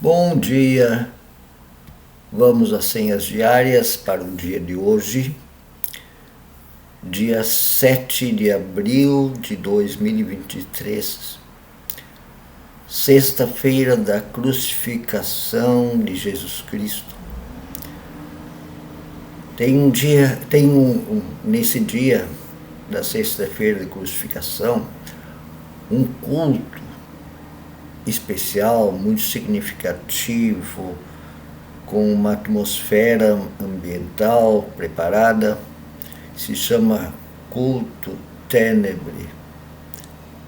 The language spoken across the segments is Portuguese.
Bom dia, vamos às senhas diárias para o dia de hoje, dia 7 de abril de 2023, sexta-feira da crucificação de Jesus Cristo. Nesse dia da sexta-feira de crucificação, um culto especial, muito significativo, com uma atmosfera ambiental preparada, se chama culto ténebre,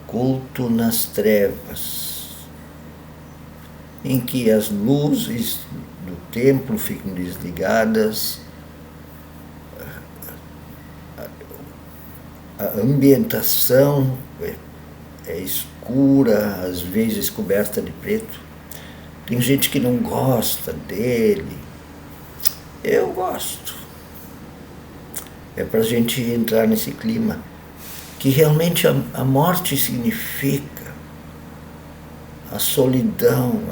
culto nas trevas, em que as luzes do templo ficam desligadas, a ambientação é escura, às vezes coberta de preto. Tem gente que não gosta dele. Eu gosto. É para a gente entrar nesse clima que realmente a morte significa a solidão,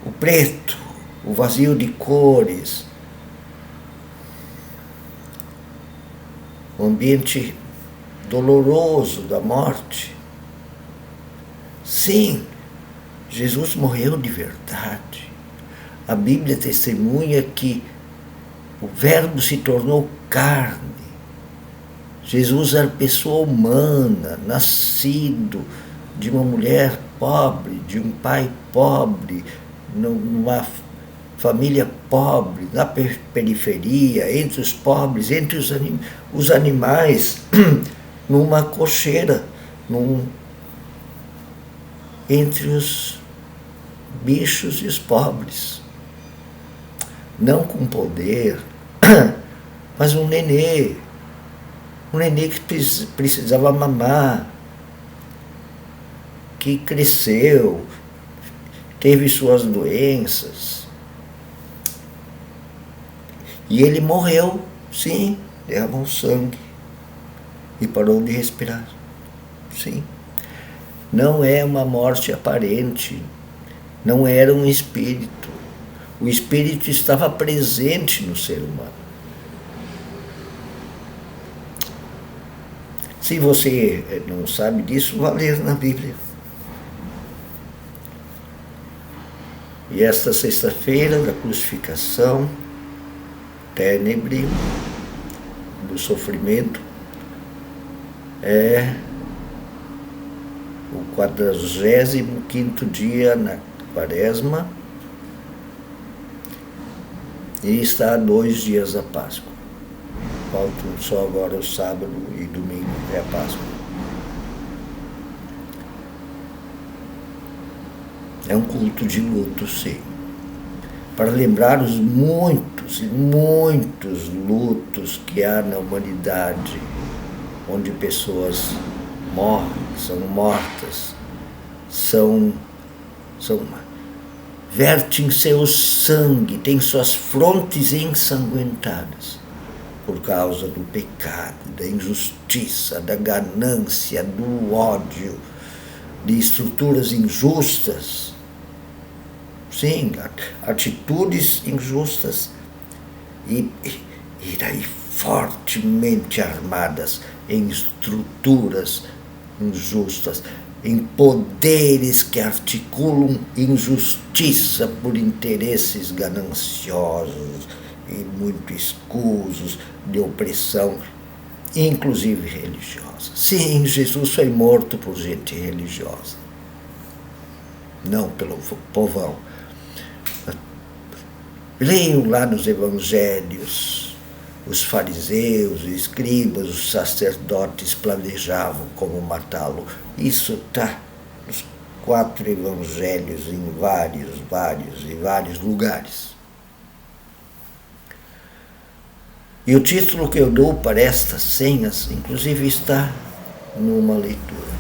o preto, o vazio de cores, o ambiente doloroso da morte. Sim, Jesus morreu de verdade. A Bíblia testemunha que o Verbo se tornou carne. Jesus era pessoa humana, nascido de uma mulher pobre, de um pai pobre, numa família pobre, na periferia, entre os pobres, entre os animais, numa cocheira, entre os bichos e os pobres. Não com poder, mas um nenê que precisava mamar, que cresceu, teve suas doenças. E ele morreu, sim, derramou sangue e parou de respirar, sim. Não é uma morte aparente, não era um espírito. O espírito estava presente no ser humano. Se você não sabe disso, vá ler na Bíblia. E esta sexta-feira da crucificação, ténebre, do sofrimento, é o 45º dia na Quaresma e está a 2 dias da Páscoa. Faltam só agora o sábado e domingo, é a Páscoa. É um culto de luto, sim, para lembrar os muitos e muitos lutos que há na humanidade, onde pessoas morrem, são mortas, vertem seu sangue, têm suas frontes ensanguentadas por causa do pecado, da injustiça, da ganância, do ódio, de estruturas injustas. Sim, atitudes injustas e daí fortemente armadas em estruturas injustas, em poderes que articulam injustiça por interesses gananciosos e muito escusos de opressão, inclusive religiosa. Sim, Jesus foi morto por gente religiosa, não pelo povão. Leiam lá nos evangelhos, os fariseus, os escribas, os sacerdotes planejavam como matá-lo. Isso está nos 4 evangelhos em vários lugares. E o título que eu dou para estas senhas, inclusive, está numa leitura.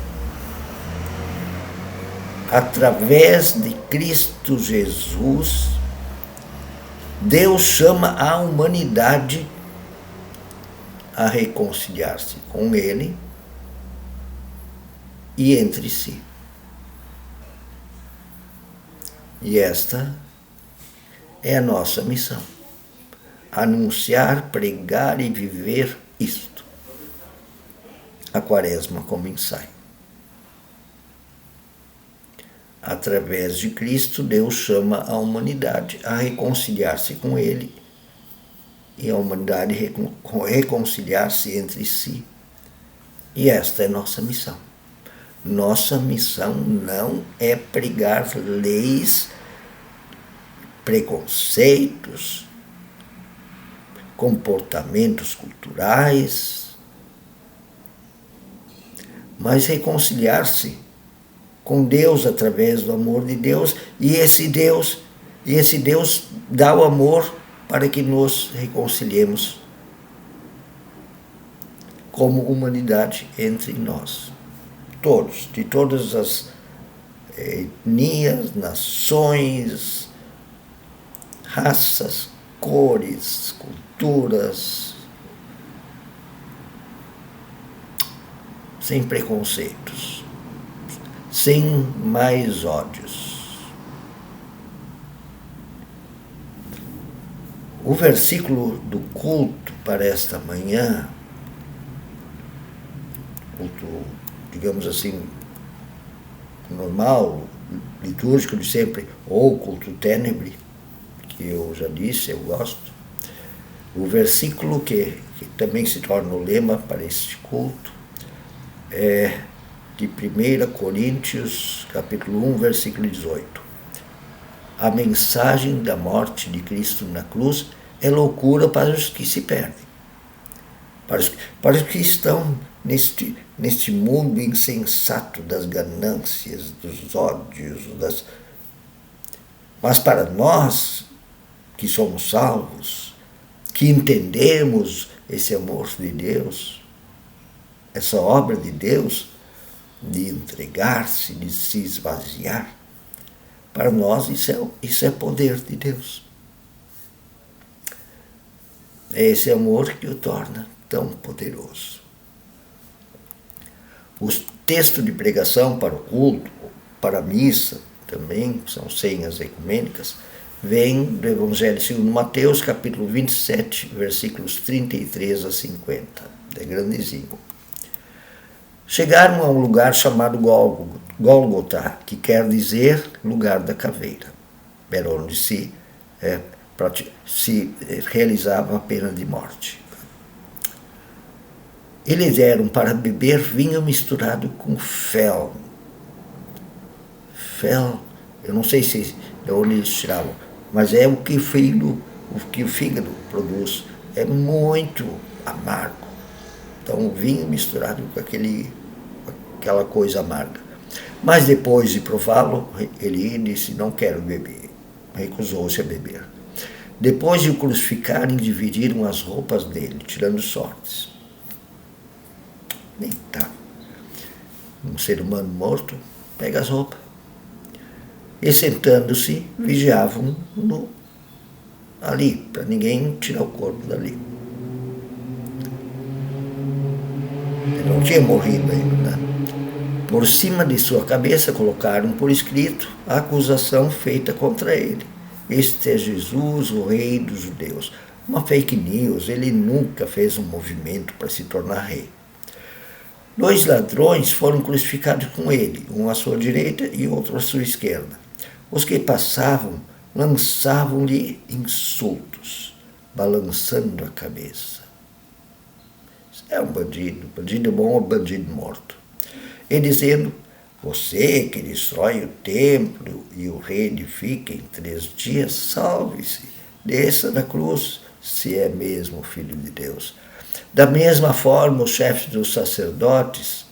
Através de Cristo Jesus, Deus chama a humanidade a reconciliar-se com Ele e entre si. E esta é a nossa missão. Anunciar, pregar e viver isto. A Quaresma como ensaio. Através de Cristo, Deus chama a humanidade a reconciliar-se com Ele e a humanidade reconciliar-se entre si. E esta é nossa missão. Nossa missão não é pregar leis, preconceitos, comportamentos culturais, mas reconciliar-se com Deus através do amor de Deus, e esse Deus dá o amor para que nos reconciliemos como humanidade entre nós. Todos, de todas as etnias, nações, raças, cores, culturas, sem preconceitos, sem mais ódios. O versículo do culto para esta manhã, culto, digamos assim, normal, litúrgico de sempre, ou culto ténebre, que eu já disse, eu gosto. O versículo que também se torna o lema para este culto é de 1 Coríntios, capítulo 1, versículo 18. A mensagem da morte de Cristo na cruz é loucura para os que se perdem, para os que estão neste mundo insensato das ganâncias, dos ódios, mas para nós que somos salvos, que entendemos esse amor de Deus, essa obra de Deus, de entregar-se, de se esvaziar, para nós isso é poder de Deus. É esse amor que o torna tão poderoso. Os textos de pregação para o culto, para a missa, também são senhas ecumênicas, vêm do Evangelho segundo Mateus, capítulo 27, versículos 33 a 50. É grandezinho. Chegaram a um lugar chamado Gólgota, que quer dizer lugar da caveira. Era onde se realizava a pena de morte. Eles deram para beber vinho misturado com fel. Fel, eu não sei se é onde eles tiravam, mas é o que o fígado produz. É muito amargo. Então, o vinho misturado com aquela coisa amarga. Mas depois de prová-lo, ele disse, não quero beber. Recusou-se a beber. Depois de o crucificarem, dividiram as roupas dele, tirando sortes. Nem tá. Um ser humano morto, pega as roupas. E sentando-se, vigiavam ali, para ninguém tirar o corpo dali. Ele não tinha morrido ainda, né? Por cima de sua cabeça colocaram por escrito a acusação feita contra ele. Este é Jesus, o rei dos judeus. Uma fake news, ele nunca fez um movimento para se tornar rei. 2 ladrões foram crucificados com ele, um à sua direita e outro à sua esquerda. Os que passavam lançavam-lhe insultos, balançando a cabeça. É um bandido bom ou bandido morto. E dizendo, você que destrói o templo e o reedifica em 3 dias, salve-se, desça da cruz, se é mesmo filho de Deus. Da mesma forma, os chefes dos sacerdotes,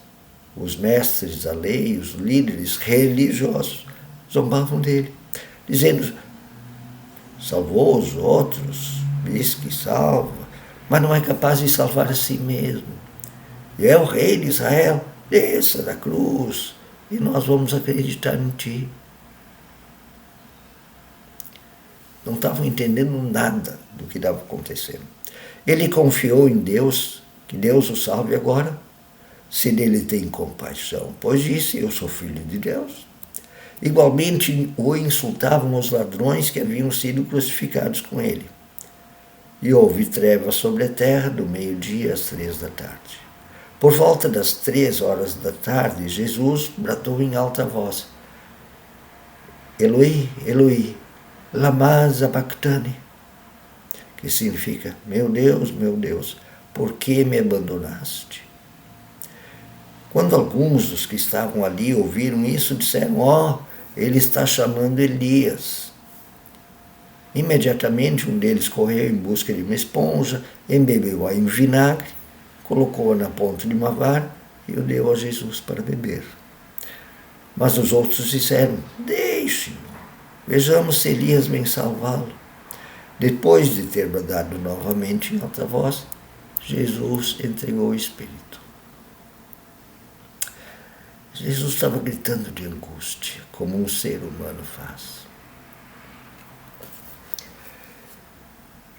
os mestres da lei, os líderes religiosos, zombavam dele, dizendo, salvou os outros, diz que salva, mas não é capaz de salvar a si mesmo. E é o rei de Israel, desça da cruz, e nós vamos acreditar em ti. Não estavam entendendo nada do que estava acontecendo. Ele confiou em Deus, que Deus o salve agora, se dele tem compaixão, pois disse, eu sou filho de Deus. Igualmente o insultavam os ladrões que haviam sido crucificados com ele. E houve trevas sobre a terra do meio-dia às 3 da tarde. Por volta das 3 horas da tarde, Jesus bradou em alta voz: Eloi, Eloi, lama sabachthani, que significa: meu Deus, por que me abandonaste? Quando alguns dos que estavam ali ouviram isso, disseram: ele está chamando Elias. Imediatamente um deles correu em busca de uma esponja, embebeu-a em vinagre, colocou-a na ponta de uma vara e o deu a Jesus para beber. Mas os outros disseram: deixe-o, vejamos se Elias vem salvá-lo. Depois de ter bradado novamente em alta voz, Jesus entregou o Espírito. Jesus estava gritando de angústia, como um ser humano faz.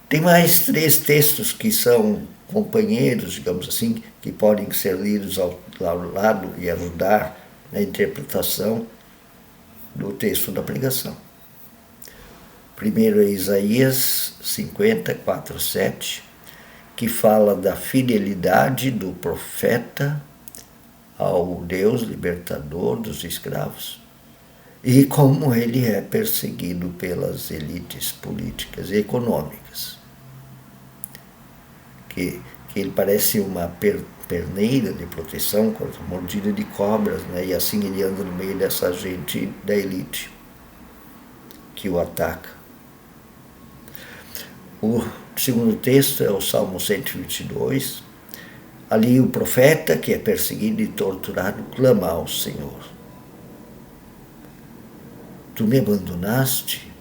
Tem mais 3 textos que são companheiros, digamos assim, que podem ser lidos ao lado e ajudar na interpretação do texto da pregação. Primeiro é Isaías 54, 7, que fala da fidelidade do profeta ao Deus libertador dos escravos e como ele é perseguido pelas elites políticas e econômicas. Que ele parece uma perneira de proteção contra a mordida de cobras, né? E assim ele anda no meio dessa gente da elite que o ataca. O segundo texto é o Salmo 122. Ali o profeta, que é perseguido e torturado, clama ao Senhor: tu me abandonaste?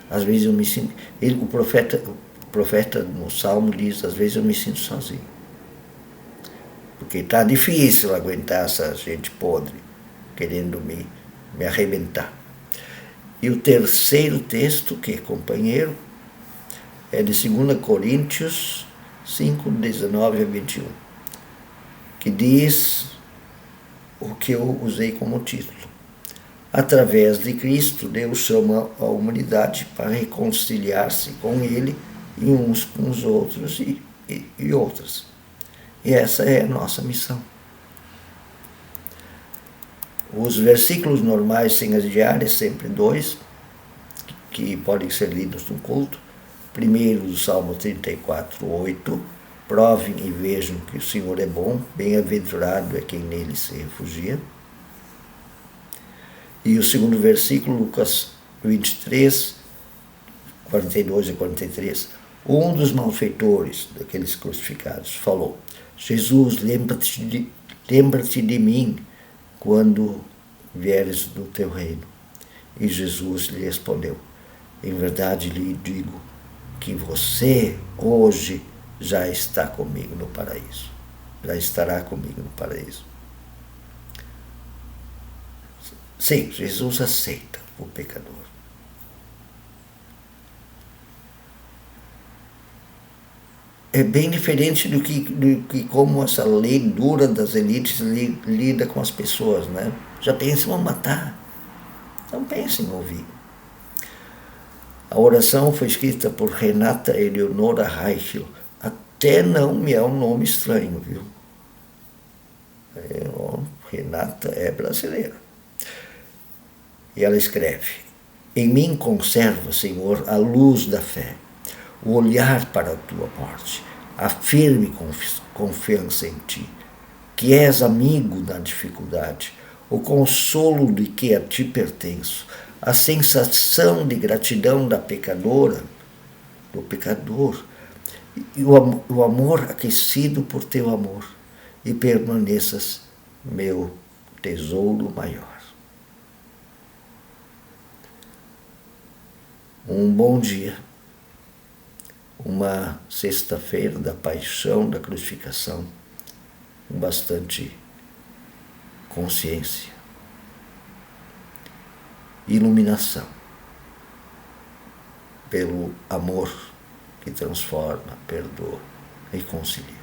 Às vezes eu me sinto... O profeta no Salmo diz: às vezes eu me sinto sozinho. Porque está difícil aguentar essa gente podre, querendo me arrebentar. E o terceiro texto, que é companheiro, é de 2 Coríntios 5, 19 a 21, que diz o que eu usei como título: através de Cristo, Deus chama a humanidade para reconciliar-se com Ele e uns com os outros e outras. E essa é a nossa missão. Os versículos normais sem as diárias, sempre 2, que podem ser lidos no culto. Primeiro, do Salmo 34, 8, provem e vejam que o Senhor é bom, bem-aventurado é quem nele se refugia. E o segundo versículo, Lucas 23, 42 e 43, um dos malfeitores daqueles crucificados falou: Jesus, lembra-te de mim quando vieres do teu reino. E Jesus lhe respondeu: em verdade lhe digo que você hoje já está comigo no paraíso. Já estará comigo no paraíso. Sim, Jesus aceita o pecador. É bem diferente do que como essa lei dura das elites lida com as pessoas, né? Já pensam em matar. Não pensem em ouvir. A oração foi escrita por Renata Eleonora Reichel. Até não me é um nome estranho, viu? Renata é brasileira. E ela escreve: em mim conserva, Senhor, a luz da fé, o olhar para a tua morte, a firme confiança em ti, que és amigo na dificuldade, o consolo de que a ti pertenço, a sensação de gratidão da pecadora, do pecador, e o amor aquecido por teu amor, e permaneças meu tesouro maior. Um bom dia, uma sexta-feira da paixão, da crucificação, com bastante consciência, iluminação, pelo amor que transforma, perdoa, reconcilia.